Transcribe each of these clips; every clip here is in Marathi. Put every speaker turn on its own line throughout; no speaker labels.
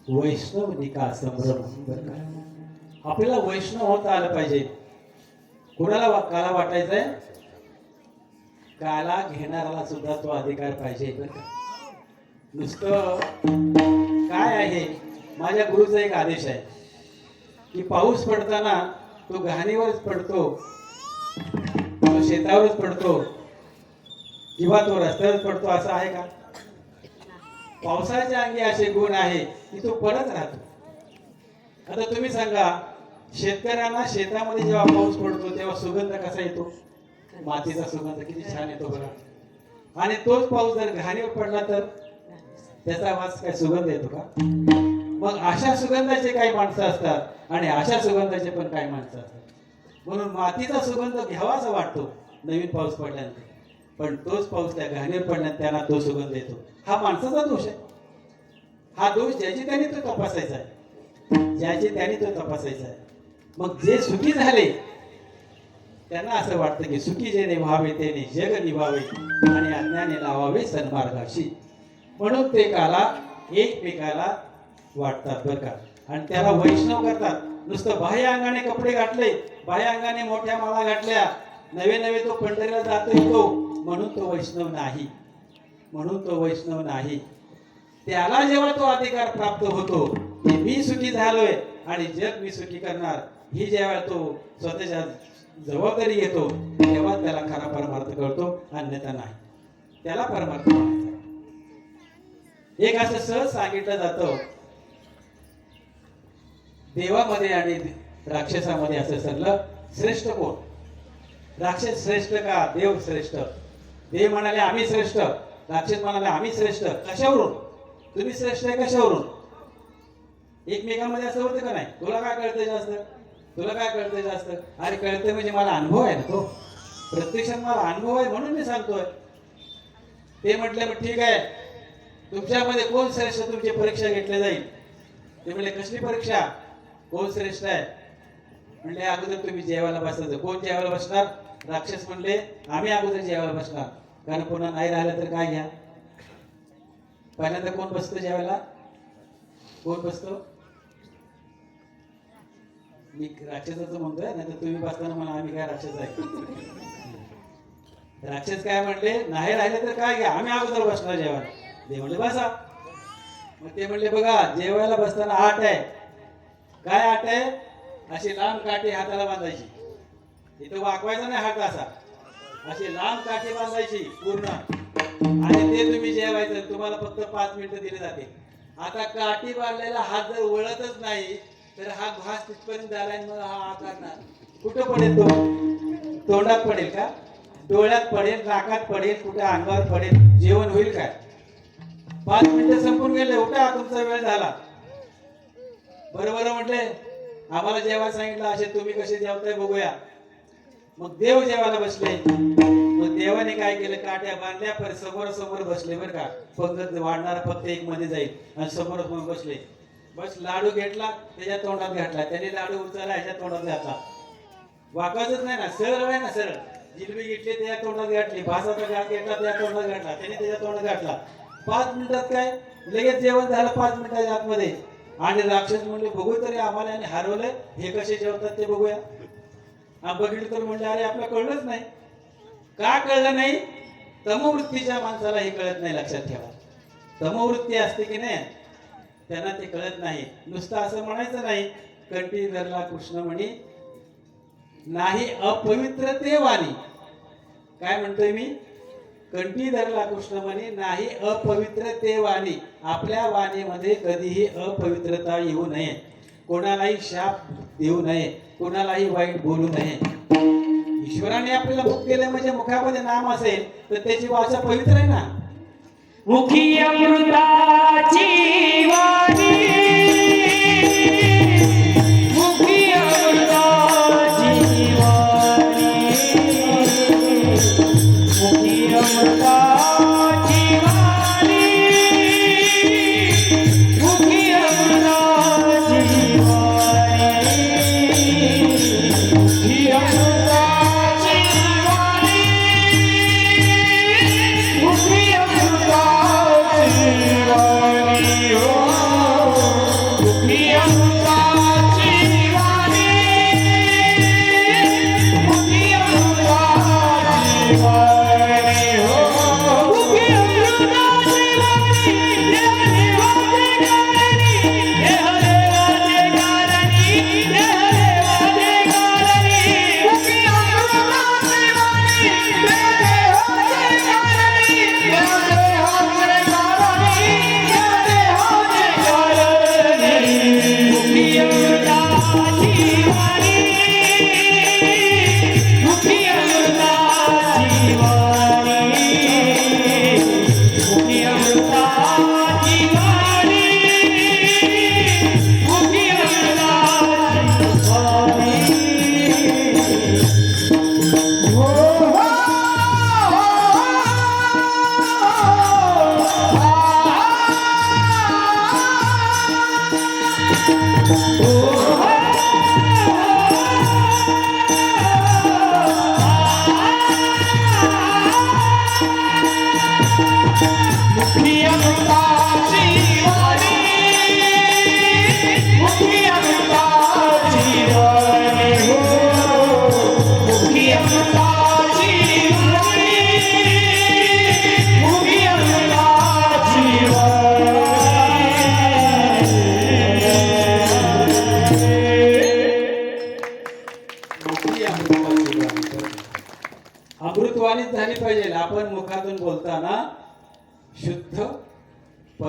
वैष्णव निका संभ्रम. आपल्याला वैष्णव होता आलं पाहिजे. कुणाला काला वाटायचंय? काला घेणाऱ्याला सुद्धा तो अधिकार पाहिजे. नुसतं काय आहे, माझ्या गुरुचा एक आदेश आहे की पाऊस पडताना तो घाणीवरच पडतो, तो शेतावरच पडतो किंवा तो रस्त्यावरच पडतो असं आहे का? पावसाच्या अंगी असे गुण आहे की तो पडत राहतो. आता तुम्ही सांगा, शेतकऱ्यांना शेतामध्ये जेव्हा पाऊस पडतो तेव्हा सुगंध कसा येतो? मातीचा सुगंध किती छान येतो बघा. आणि तोच पाऊस जर घाणीवर पडला तर त्याचा वास काय सुगंध येतो का? मग अशा सुगंधाचे काही माणसं असतात आणि अशा सुगंधाचे पण काही माणसं असतात. म्हणून मातीचा सुगंध घ्यावासा वाटतो नवीन पाऊस पडल्यानंतर, पण तोच पाऊस त्या घाणीवर पडल्यानंतर त्यांना तो सुगंध येतो. हा माणसाचा दोष आहे. हा दोष ज्याची त्याने तो तपासायचा आहे, ज्याची त्याने तो तपासायचा आहे. मग जे सुखी झाले त्यांना असं वाटतं की सुखी जे निभावे त्याने जग निभावे आणि अज्ञाने लावावे सन्मार्गाशी. म्हणून ते काला एकमेकाला वाटतात बरं का, आणि त्याला वैष्णव करतात. नुसतं बाह्य अंगाने कपडे घातले, बाह्य अंगाने मोठ्या माळा घातल्या, नवे नवे तो पंढरीला जातो येतो, म्हणून तो वैष्णव नाही. म्हणून तो वैष्णव नाही. त्याला जेव्हा तो अधिकार प्राप्त होतो की मी सुखी झालोय आणि जग मी सुखी करणार, ही जेव्हा तो स्वतःच्या जबाबदारी घेतो तेव्हा त्याला खरा परमार्थ कळतो, अन्यथा नाही. त्याला परमार्थ म्हणायचा. एक असं सहज सांगितलं जातं, देवामध्ये आणि राक्षसामध्ये असं सरलं, श्रेष्ठ कोण? राक्षस श्रेष्ठ का देव श्रेष्ठ? देव म्हणाले आम्ही श्रेष्ठ, राक्षस म्हणाले आम्ही श्रेष्ठ. कशावरून? तुम्ही श्रेष्ठ आहे कशावरून? एकमेकांमध्ये असं होतं का नाही? तुला काय कळतंय जास्त, तुला काय कळतंय जास्त? अरे कळतंय म्हणजे मला अनुभव आहे ना, तो प्रत्यक्षात मला अनुभव आहे म्हणून मी सांगतोय. ते म्हटलं मग ठीक आहे, तुमच्यामध्ये कोण श्रेष्ठ, तुमची परीक्षा घेतली जाईल. ते म्हणले कसली परीक्षा, कोण श्रेष्ठ आहे? म्हणले अगोदर तुम्ही जेवायला बसायचं. कोण जेवायला बसणार? राक्षस म्हणले आम्ही अगोदर जेवायला बसणार, कारण पुन्हा नाही राहिलं तर काय घ्या. पहिल्यांदा कोण बसतो जेवायला? कोण बसतो? मी राक्षसाचं म्हणतोय, नाही तर तुम्ही बसताना म्हणा आम्ही काय राक्षस आहे. राक्षस काय म्हणले, नाही राहिले तर काय घ्या, आम्ही अगोदर बसणार जेवायला. ते म्हणले बसा. मग ते म्हणले बघा जेवायला बसताना आठ आहे. काय आठ आहे? अशी लांब काठी हाताला बांधायची, इथं वाकवायचा नाही हात असा, अशी लांब काठी बांधायची पूर्ण, आणि ते तुम्ही जेवायचं. तुम्हाला फक्त 5 मिनिटं दिले जाते. आता काठी बांधलेला हात जर वळतच नाही तर हा घास तिथपर्यंत झाला, मग हा आकार कुठं पडेल? तो तोंडात पडेल का? डोळ्यात पडेल, नाकात पडेल, कुठे अंगावर पडेल? जेवण होईल काय? 5 मिनिटं संपून गेले, उठा तुमचा वेळ झाला. बरोबर म्हटले, आम्हाला जेवायला सांगितलं, असे तुम्ही कसे जेवताय बघूया. मग देव जेवायला बसले. मग देवाने काय केलं, काट्या बांधल्या, पर समोर समोर बसले बरं का. पंगत वाढणारा फक्त एक मध्ये जाईल आणि समोर बसले. बस लाडू घेतला, त्याच्या तोंडात घातला, त्याने लाडू उचलला, ह्याच्या तोंडात घातला. वाकायचंच नाही ना, सरळ आहे ना, सरळ. जिलबी घेतली त्याच्या तोंडात घातली, भासाचा घास घेतला त्याच्या तोंडात घातला, त्याने त्याच्या तोंडात घातला. 5 मिनिटात काय लगेच जेवण झालं, 5 मिनिटाच्या आतमध्ये. आणि राक्षस म्हणले बघू तरी आम्हाला आणि हरवलंय, हे कसे जेवतात ते बघूया. बघितलं तर म्हणले अरे आपलं कळलंच नाही. का कळलं नाही? तमोवृत्तीच्या माणसाला हे कळत नाही, लक्षात ठेवा. तमोवृत्ती असते की नाही, त्यांना ते कळत नाही. नुसतं असं म्हणायचं नाही, कंठी धरला कृष्ण म्हणी नाही अपवित्र ते वाणी. काय म्हणतोय मी? कंठी धरला कृष्ण म्हणी नाही अपवित्र ते वाणी. आपल्या वाणीमध्ये कधीही अपवित्रता येऊ नये, कोणालाही शाप देऊ नये, कोणालाही वाईट बोलू नये. ईश्वराने आपल्याला मुख दिले म्हणजे मुखामध्ये नाम असेल तर त्याची भाषा पवित्र आहे ना.
मुखी अमृताची वाणी, मुखी अमृताची वाणी, मुखी अमृताची वाणी, मुखी अमृताची वाणी, मुखी अमृताची वाणी, मुखी अमृताची वाणी.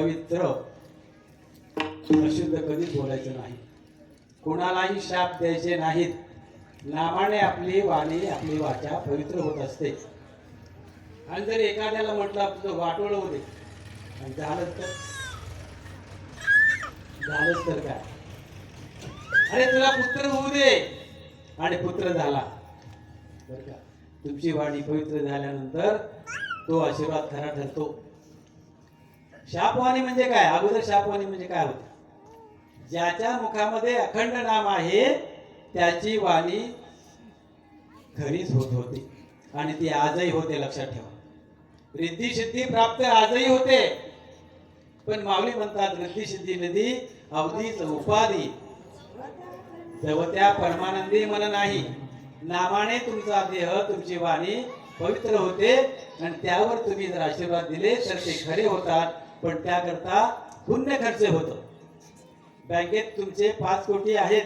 पवित्र, अशुद्ध कधीच बोलायचं नाही. कुणालाही शाप द्यायचे नाहीत. नामाने आपली वाणी आपली वाचा पवित्र होत असते. आणि जर एखाद्याला म्हटलं तुझं वाटोळ होऊ दे आणि झालंच तर काय, अरे तुला पुत्र होऊ दे आणि पुत्र झाला, बरं का, तुमची वाणी पवित्र झाल्यानंतर तो आशीर्वाद खरा ठरतो. शापवाणी म्हणजे काय? अगोदर शापवाणी म्हणजे काय होतं? ज्याच्या मुखामध्ये अखंड नाम आहे त्याची वाणी खरीच होत होती आणि ती आजही होते. लक्षात ठेवा. रिद्धी सिद्धी प्राप्त आजही होते. पण माऊली म्हणतात रिद्धी सिद्धी नदी अवधीच उपाधी, जवत्या परमानंदी मन नाही. नामाने तुमचा देह तुमची वाणी पवित्र होते आणि त्यावर तुम्ही जर आशीर्वाद दिले तर ते खरे होतात. पण त्याकरता पुण्य खर्च होतो. बँकेत तुमचे 5 कोटी आहेत,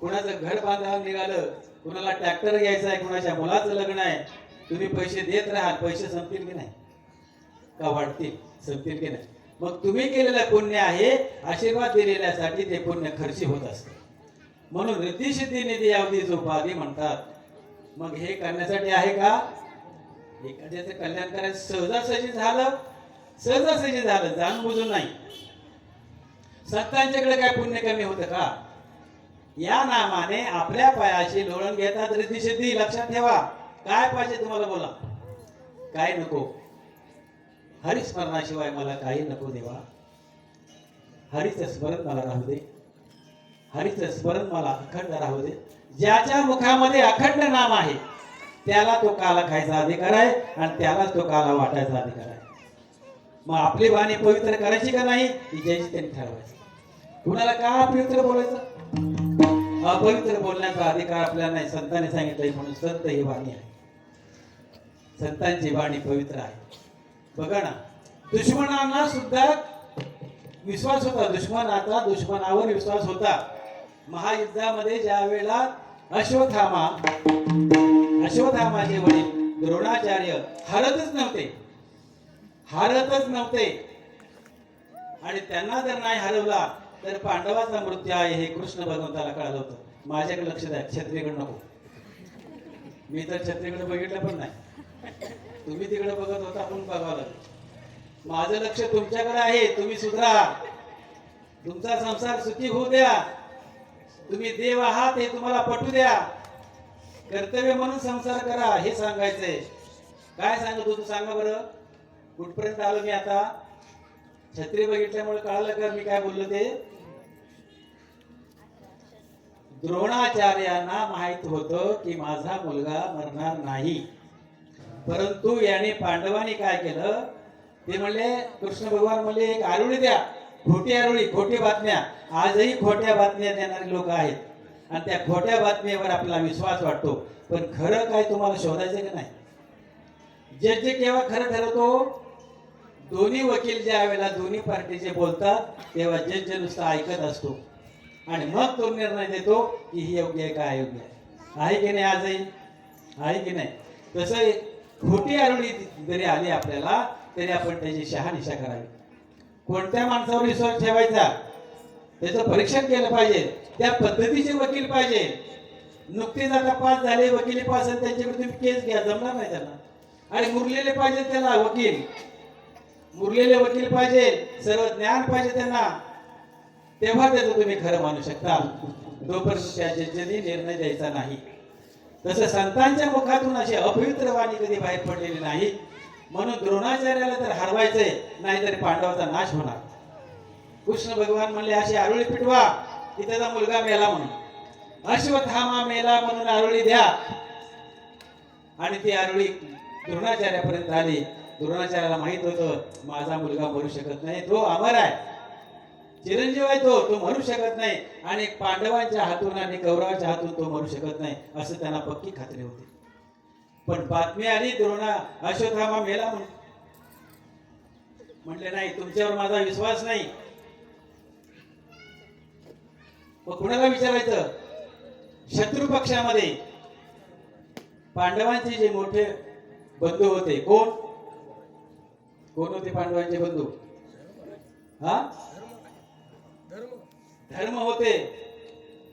कुणाचं घर बांधावं निघालं, कुणाला ट्रॅक्टर घ्यायचा आहे, कुणाच्या मुलाचं लग्न आहे, तुम्ही पैसे देत राहाल, पैसे संपतील की नाही? का वाढतील? संपतील की नाही? मग तुम्ही केलेलं पुण्य आहे, आशीर्वाद दिलेल्यासाठी ते पुण्य खर्ची होत असते. म्हणून रिद्धी सिद्धी निधी अवधीच उपाधी म्हणतात. मग हे करण्यासाठी आहे का? एखाद्याचं कल्याण करायचं सहजासहजी झालं, जाणून बुजून नाही. संतांच्याकडे काय पुण्य कमी होतं का? या नामाने आपल्या पायाशी लोळण घेतात रिद्धी सिद्धी. लक्षात ठेवा. काय पाहिजे तुम्हाला बोला, काय नको? हरिस्मरणाशिवाय मला काही नको देवा. हरीचं स्मरण मला राहू दे, हरीचं स्मरण मला अखंड राहू दे. ज्याच्या मुखामध्ये अखंड नाम आहे त्याला तो काला खायचा अधिकार आहे आणि त्यालाच तो काला वाटायचा अधिकार आहे. मग आपली वाणी पवित्र करायची का नाही ही ज्याची त्यांनी ठरवायचं. कुणाला का अपवित्र बोलायचं? अपवित्र बोलण्याचा अधिकार आपल्याला नाही. संतांनी सांगितलंय म्हणून संत ही वाणी आहे. संतांची वाणी पवित्र आहे. बघा ना, दुश्मनांना सुद्धा विश्वास होता. दुश्मनावर विश्वास होता. महायुद्धामध्ये ज्या वेळेला अश्वत्थामाचे वडील द्रोणाचार्य हरतच नव्हते आणि त्यांना जर नाही हरवला तर पांडवाचा मृत्यू आहे हे कृष्ण भगवंताला कळालं होतं. माझ्याकडे लक्ष द्या, क्षत्रियकडे नको. मी तर क्षत्रियकडे बघितलं पण नाही, तुम्ही तिकडे बघत होता म्हणून बघावं लागलं. माझं लक्ष तुमच्याकडे आहे. तुम्ही सुधरा, तुमचा संसार सुखी होऊ द्या. तुम्ही देव आहात हे तुम्हाला पटू द्या. कर्तव्य म्हणून संसार करा हे सांगायचंय. काय सांगत होतो सांगा बरं? कुठपर्यंत आलो मी आता? छत्री बघितल्यामुळे कळालं का मी काय बोललो ते? द्रोणाचार्यांना माहित होतं की माझा मुलगा मरणार नाही, परंतु याने पांडवांनी काय केलं ते म्हणले, कृष्ण भगवान म्हणले एक आरुळी द्या, खोटी आरुळी, खोटी बातम्या. आजही खोट्या बातम्या देणारे लोक आहेत आणि त्या खोट्या बातमीवर आपला विश्वास वाटतो. पण खरं काय तुम्हाला शोधायचं की नाही? जज केव्हा खरं ठरवतो? दोन्ही वकील ज्या वेळेला दोन्ही पार्टीचे बोलतात तेव्हा जज नुसता ऐकत असतो आणि मग तो निर्णय देतो की ही योग्य आहे का अयोग्य आहे की नाही. आजही आहे की नाही? तसं खोटी आरुळी जरी आली आपल्याला तरी आपण त्याची शहानिशा करावी. कोणत्या माणसावर विश्वास ठेवायचा त्याचं परीक्षण केलं पाहिजे. त्या पद्धतीचे वकील पाहिजे. नुकतेच आता पास झाले, वकिली पास आहे, त्यांच्याकडे तुम्ही केस घ्या, जमणार नाही त्यांना. आणि मुरलेले पाहिजे त्याला वकील, मुरलेले वकील पाहिजे, सर्व ज्ञान पाहिजे त्यांना. तेव्हा त्याचं तुम्ही खरं मानू शकता. तोपर्यंत त्या जजनी निर्णय द्यायचा नाही. तसं संतांच्या मुखातून अशी अपवित्र वाणी कधी बाहेर पडलेली नाही. म्हणून द्रोणाचार्याला तर हरवायचंय, नाहीतर पांडवाचा नाश होणार. कृष्ण भगवान म्हणले अशी आरुळी पिटवा की त्याचा मुलगा मेला म्हणून. अश्वत्थामा मेला म्हणून आरुळी द्या. आणि ती आरुळी द्रोणाचार्यापर्यंत आली. द्रोणाचार्याला माहित होतं माझा मुलगा मरू शकत नाही, तो अमर आहे, चिरंजीव आहे, तो मरू शकत नाही आणि पांडवांच्या हातून आणि कौरवाच्या हातून तो मरू शकत नाही असं त्यांना पक्की खात्री होती. पण बातमी आली अश्वत्थामा मेला म्हणून. म्हटले नाही, तुमच्यावर माझा विश्वास नाही. मग कुणाला विचारायचं? शत्रू पक्षामध्ये पांडवांचे जे मोठे बंधू होते, कोण होते पांडवांचे बंधू? हा धर्म होते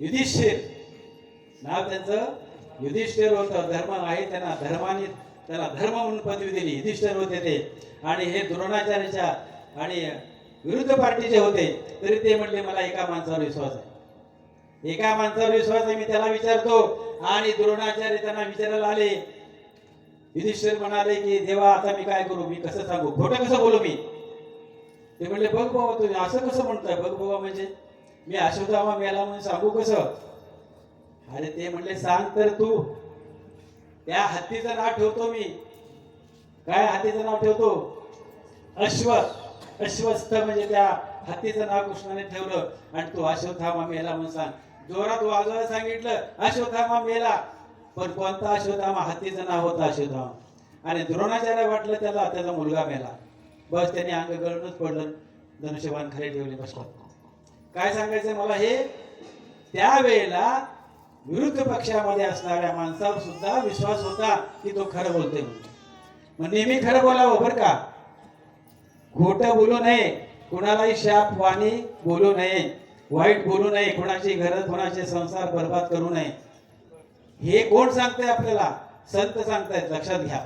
युधिष्ठिर, नाव त्यांचं युधिष्ठिर होतं. धर्म आहे त्यांना धर्माने त्याला धर्म म्हणून पदवी दिली. युधिष्ठिर होते ते. आणि हे द्रोणाचार्याच्या आणि विरुद्ध पार्टीचे होते. तरी ते म्हणले मला एका माणसावर विश्वास आहे, एका माणसावर विश्वास आहे, मी त्याला विचारतो. आणि द्रोणाचार्य त्यांना विचारायला आले. युधिष्ठिर म्हणाले की देवा आता मी काय करू, मी कसं सांगू, खोटं कसं बोलू मी. ते म्हणले बघ बाबा तुम्ही असं कसं म्हणताय, बघ बाबा म्हणजे मी अश्वत्थामा मेला म्हणून सांगू कसं. अरे ते म्हणले सांग तर तू. त्या हत्तीचं नाव ठेवतो मी. काय हत्तीचं नाव ठेवतो? अश्वस्थ म्हणजे त्या हत्तीचं नाव कृष्णाने ठेवलं. आणि तो अश्वत्थामा मेला म्हणून सांग. जोरात वाजवायला सांगितलं अश्वत्थामा मेला. पण कोणता अश्वत्थामा? हत्तीचं नाव होतं अश्वत्थामा. आणि द्रोणाचार्य वाटलं त्याला त्याचा मुलगा मेला. बस त्याने अंग गळूनच पडलं, धनुष्यबाण खाली ठेवले बसला. काय सांगायचं मला, हे त्यावेळेला विरुद्ध पक्षामध्ये असणाऱ्या माणसावर सुद्धा विश्वास होता की तो खरं बोलतोय म्हणून. मग नेहमी खरं बोलावं बरं का, खोटं बोलू नये, कुणालाही शाप वाणी बोलू नये, वाईट बोलू नये, कोणाची घरं कोणाचे संसार बर्बाद करू नये. हे कोण सांगतंय आपल्याला? संत सांगतायत, लक्षात घ्या.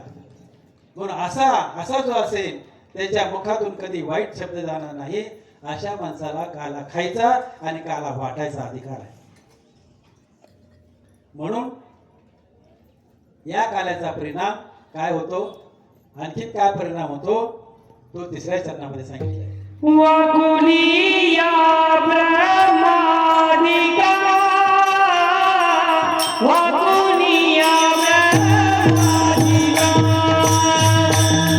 म्हणून असा जो असेल त्याच्या मुखातून कधी वाईट शब्द जाणार नाही. अशा माणसाला काला खायचा आणि काला वाटायचा अधिकार आहे. म्हणून या काल्याचा परिणाम काय होतो, आणखी काय परिणाम होतो, तो तिसऱ्या चरणामध्ये सांगितलाय.
वाकुली या ब्रह्मादिका, वाकुली या ब्रह्मादिका,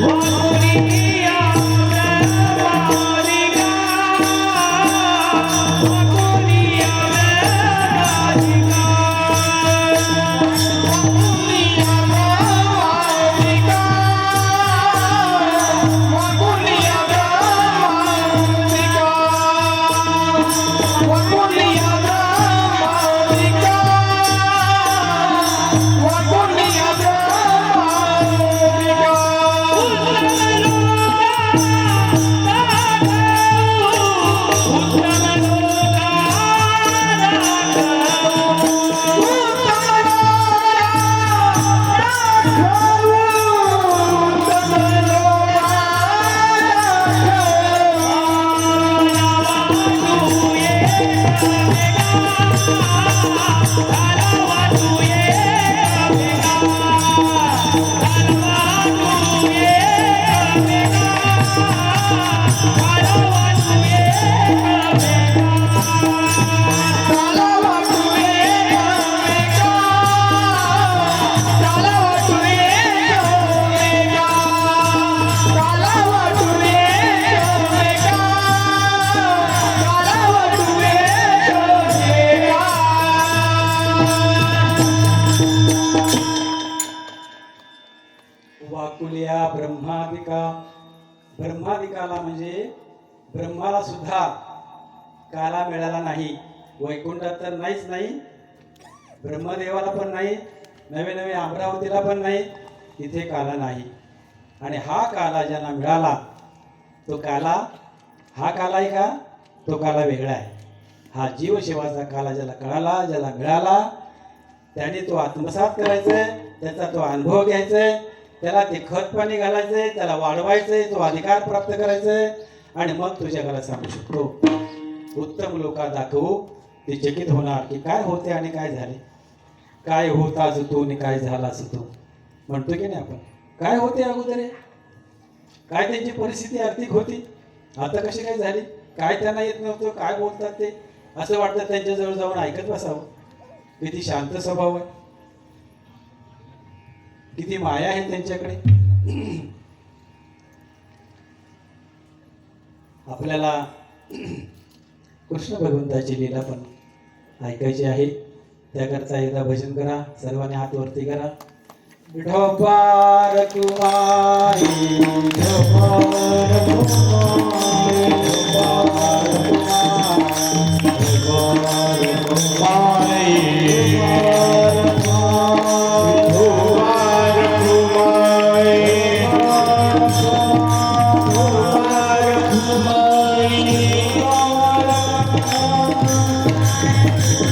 वाकुली या ब्रह्मादिका, वाकुली या ब्रह्मादिका, वाकुली या ब्रह्मादिका, वाकुली या
वाकुल्या ब्रह्मादिका. ब्रह्मादिकाला म्हणजे ब्रह्माला सुद्धा काला मिळाला नाही. वैकुंठात तर नाहीच नाही, ब्रह्मदेवाला पण नाही, नवे नवे अमरावतीला पण नाही, तिथे काला नाही. आणि हा काला ज्यांना मिळाला तो काला, हा काला आहे का, तो काला वेगळा आहे. हा जीवशिवाचा काला ज्याला कळाला, ज्याला मिळाला, त्याने तो आत्मसात करायचा, त्याचा तो अनुभव घ्यायचा, त्याला ते खत पाणी घालायचंय, त्याला वाढवायचंय, तो अधिकार प्राप्त करायचंय. आणि मग तुझ्या घरात सांगू शकतो, उत्तम लोका दाखवू, ते चकित होणार की काय होते आणि काय झाले, काय होता तू आणि काय झाला तू. म्हणतो की नाही आपण, काय होते अगोदर, काय त्यांची परिस्थिती आर्थिक होती, आता कशी काय झाली, काय त्यांना येत नव्हतं, काय बोलतात ते, असं वाटतं त्यांच्याजवळ जाऊन ऐकत बसावं. किती शांत स्वभाव आहे, किती माया आहे त्यांच्याकडे. आपल्याला कृष्ण भगवंताची लीला पण ऐकायची आहे. त्याकरता एकदा भजन करा, सर्वांनी हात वरती करा. विठोबार कुमारी, विठोबार कुमारी, विठोबार कुमारी, विठोबार कुमारी,
राधिका